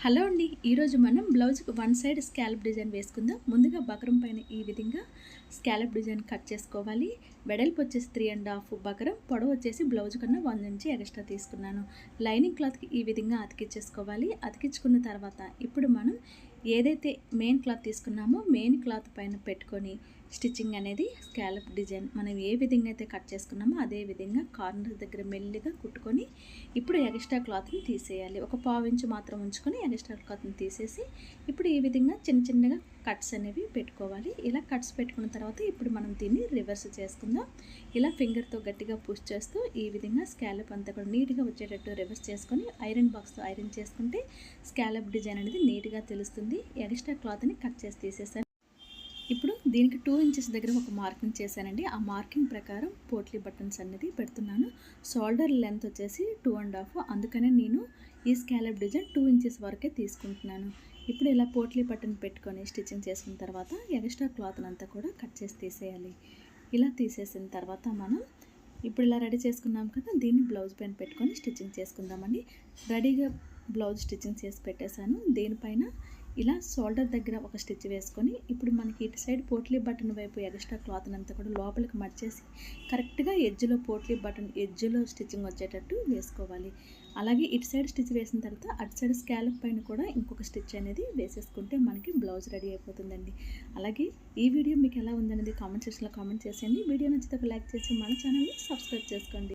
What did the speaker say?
Hello అండి, ఈరోజు మనం బ్లౌజ్కి వన్ సైడ్ స్కాలప్ డిజైన్ వేసుకుందాం. ముందుగా బకరం పైన ఈ విధంగా స్కాలప్ డిజైన్ కట్ చేసుకోవాలి. వెడల్పు వచ్చేసి 3.5 బకరం, పొడవు వచ్చేసి బ్లౌజ్ కన్నా 1 ఇంచ్ ఎక్స్ట్రా తీసుకున్నాను. లైనింగ్ క్లాత్కి ఈ విధంగా అతికించేసుకోవాలి. అతికించుకున్న తర్వాత ఇప్పుడు మనం ఏదైతే మెయిన్ క్లాత్ తీసుకున్నామో మెయిన్ క్లాత్ పైన పెట్టుకొని స్టిచ్చింగ్ అనేది స్కాలప్ డిజైన్ మనం ఏ విధంగా అయితే కట్ చేసుకున్నామో అదే విధంగా కార్నర్ దగ్గర మెల్లిగా కుట్టుకొని ఇప్పుడు ఎక్స్ట్రా క్లాత్ని తీసేయాలి. ఒక 1/4 ఇంచ్ మాత్రం ఉంచుకొని ఎక్స్ట్రా క్లాత్ని తీసేసి ఇప్పుడు ఈ విధంగా చిన్న చిన్నగా కట్స్ అనేవి పెట్టుకోవాలి. ఇలా కట్స్ పెట్టుకున్న తర్వాత ఇప్పుడు మనం దీన్ని రివర్స్ చేసుకుందాం. ఇలా ఫింగర్తో గట్టిగా పుష్ చేస్తూ ఈ విధంగా స్కాలప్ అంతా కూడా నీట్గా వచ్చేటట్టు రివర్స్ చేసుకొని ఐరన్ బాక్స్తో ఐరన్ చేసుకుంటే స్కాలప్ డిజైన్ అనేది నీట్గా తెలుస్తుంది. ఎక్స్ట్రా క్లాత్ని కట్ చేసి తీసేసాను. ఇప్పుడు దీనికి 2 ఇంచెస్ దగ్గర ఒక మార్కింగ్ చేశానండి. ఆ మార్కింగ్ ప్రకారం పోట్లీ బటన్స్ అనేది పెడుతున్నాను. షోల్డర్ లెంత్ వచ్చేసి 2.5, అందుకనే నేను ఈ స్కాలప్ డిజైన్ 2 ఇంచెస్ వరకే తీసుకుంటున్నాను. ఇప్పుడు ఇలా పోట్లీ బటన్ పెట్టుకొని స్టిచ్చింగ్ చేసుకున్న తర్వాత ఎక్స్ట్రా క్లాత్ని అంతా కూడా కట్ చేసి తీసేయాలి. ఇలా తీసేసిన తర్వాత మనం ఇప్పుడు ఇలా రెడీ చేసుకున్నాం కదా, దీన్ని బ్లౌజ్ పైన పెట్టుకొని స్టిచ్చింగ్ చేసుకుందామండి. రెడీగా బ్లౌజ్ స్టిచ్చింగ్ చేసి పెట్టేశాను. దీనిపైన ఇలా షోల్డర్ దగ్గర ఒక స్టిచ్ వేసుకొని ఇప్పుడు మనకి ఇటు సైడ్ పోట్లీ బటన్ వైపు ఎక్స్ట్రా క్లాత్ని అంతా కూడా లోపలికి మడిచేసి కరెక్ట్గా ఎడ్జ్లో పోట్లీ బటన్ ఎడ్జ్లో స్టిచ్చింగ్ వచ్చేటట్టు వేసుకోవాలి. అలాగే ఇటు సైడ్ స్టిచ్ వేసిన తర్వాత అటు సైడ్ స్కాలప్ పైన కూడా ఇంకొక స్టిచ్ అనేది వేసేసుకుంటే మనకి బ్లౌజ్ రెడీ అయిపోతుందండి. అలాగే ఈ వీడియో మీకు ఎలా ఉందనేది కామెంట్ సెక్షన్లో కామెంట్ చేసేయండి. వీడియో నచ్చితే ఒక లైక్ చేసి మన ఛానల్ని సబ్స్క్రైబ్ చేసుకోండి.